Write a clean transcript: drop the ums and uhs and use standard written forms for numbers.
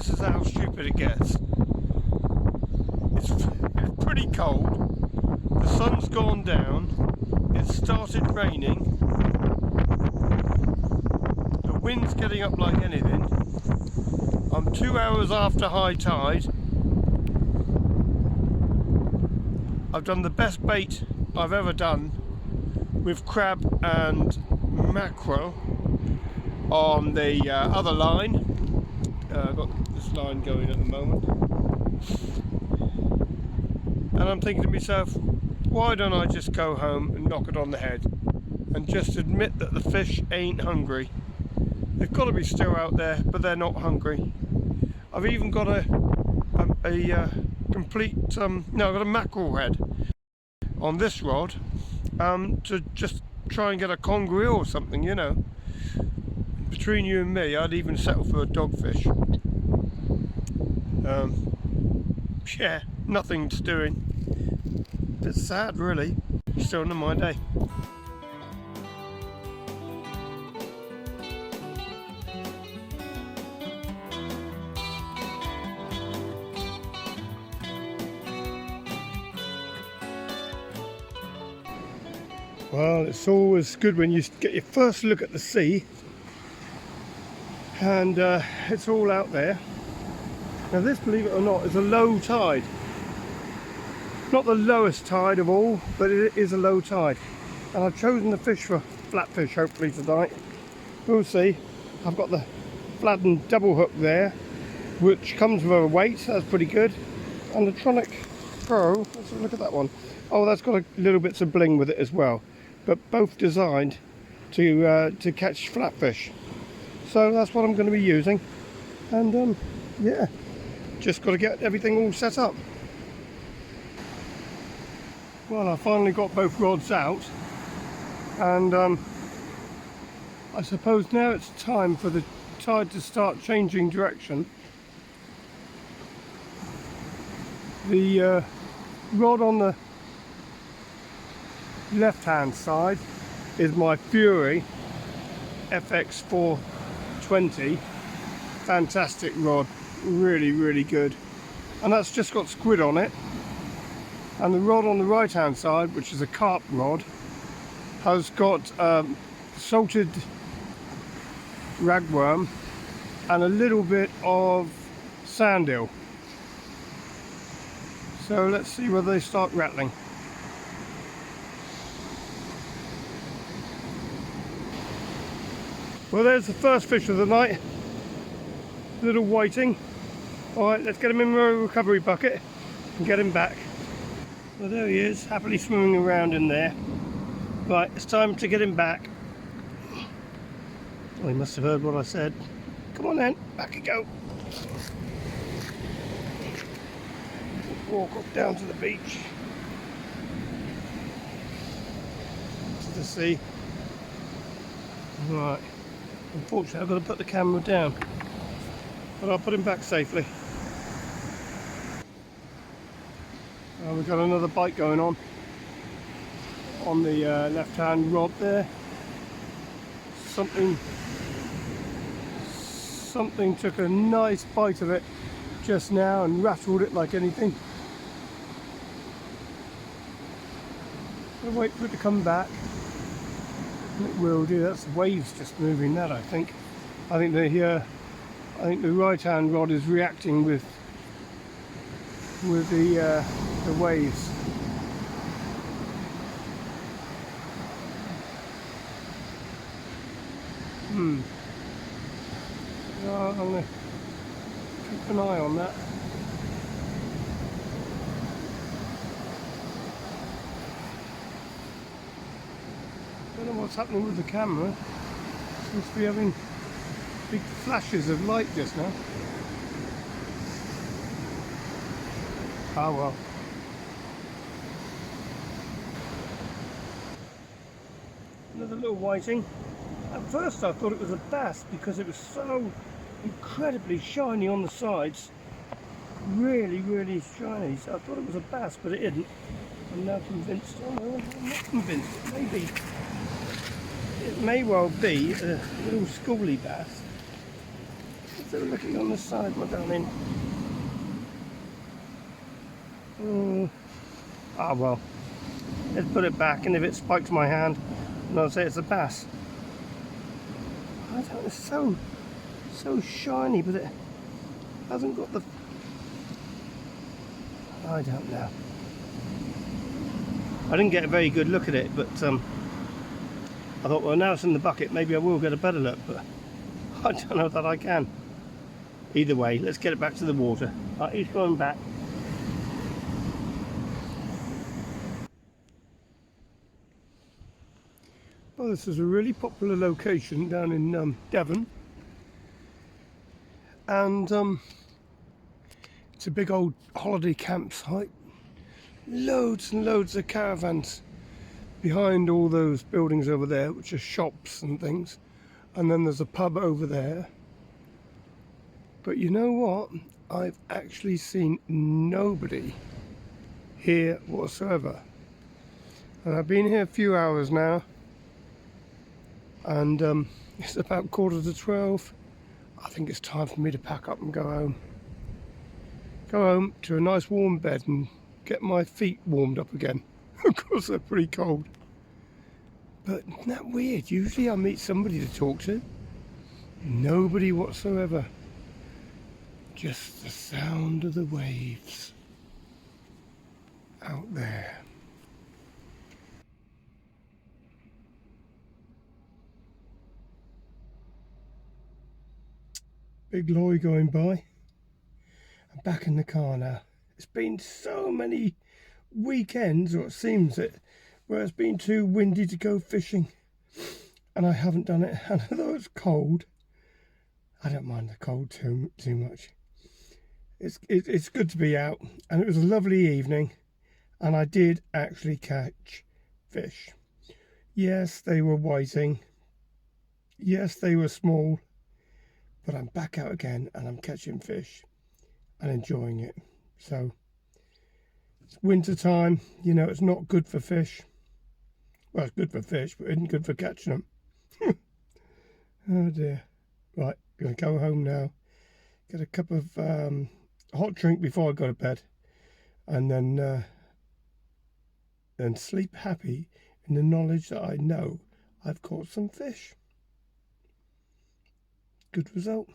this is how stupid it gets. It's pretty cold, the sun's gone down, it started raining, the wind's getting up like anything, I'm 2 hours after high tide, I've done the best bait I've ever done with crab and mackerel on the other line. I've got this line going at the moment, and I'm thinking to myself, why don't I just go home and knock it on the head and just admit that the fish ain't hungry. They've got to be still out there, but they're not hungry. I've even got a complete I've got a mackerel head on this rod to just try and get a conger or something, you know. Between you and me, I'd even settle for a dogfish. Yeah, nothing's doing. Bit sad, really. Still not my day. Well, it's always good when you get your first look at the sea and it's all out there. Now this, believe it or not, is a low tide. Not the lowest tide of all, but it is a low tide. And I've chosen the fish for flatfish hopefully tonight. We'll see. I've got the flattened double hook there, which comes with a weight, that's pretty good. And the Tronic Pro, let's have a look at that one. Oh, that's got a little bits of bling with it as well. But both designed to catch flatfish. So that's what I'm going to be using. And yeah, just got to get everything all set up. Well, I finally got both rods out, and I suppose now it's time for the tide to start changing direction. The rod on the left hand side is my Fury FX420. Fantastic rod, really good, and that's just got squid on it. And the rod on the right hand side, which is a carp rod, has got salted ragworm and a little bit of sand eel. So let's see whether they start rattling. Well, there's the first fish of the night, little whiting. Alright, let's get him in a recovery bucket and get him back. Well, there he is, happily swimming around in there. Right, it's time to get him back. Oh, he must have heard what I said. Come on then, back you go. Walk up down to the beach. To the sea. Right. Unfortunately, I've got to put the camera down, but I'll put him back safely. We've got another bite going on the left-hand rod there. Something took a nice bite of it just now and rattled it like anything. I'll wait for it to come back. It will do. That's the waves just moving that, I think. I think the right hand rod is reacting with the waves. I'm going to keep an eye on that. I don't know what's happening with the camera. Seems to be having big flashes of light just now. Ah well. Another little whiting. At first I thought it was a bass because it was so incredibly shiny on the sides. Really shiny. So I thought it was a bass, but it isn't. I'm now convinced. Oh no, I'm not convinced. Maybe. It may well be a little schoolie bass. still looking on the side, my darling. Ah well, let's put it back, and if it spikes my hand, and I'll say it's a bass. I don't. It's so shiny, but it hasn't got the. I don't know. I didn't get a very good look at it, but I thought, well, now it's in the bucket, maybe I will get a better look, but I don't know that I can. Either way, let's get it back to the water. Right, he's going back. Well, this is a really popular location down in Devon, and it's a big old holiday campsite. Loads and loads of caravans behind all those buildings over there, which are shops and things, and then there's a pub over there. But you know what? I've actually seen nobody here whatsoever, and I've been here a few hours now, and it's about 11:45. I think it's time for me to pack up and go home. Go home to a nice warm bed and get my feet warmed up again. Of course they're pretty cold. But isn't that weird? Usually I meet somebody to talk to. Nobody whatsoever. Just the sound of the waves out there. Big lorry going by. I'm back in the car now. It's been so many weekends, or it seems it, where it's been too windy to go fishing, and I haven't done it. And although it's cold, I don't mind the cold too much. It's good to be out, and it was a lovely evening, and I did actually catch fish. Yes, they were whiting. Yes, they were small, but I'm back out again, and I'm catching fish and enjoying it. So it's winter time, you know, it's not good for fish. Well, it's good for fish, but it isn't good for catching them. Oh dear. Right, gonna go home now, get a cup of hot drink before I go to bed, and then sleep happy in the knowledge that I know I've caught some fish. Good result.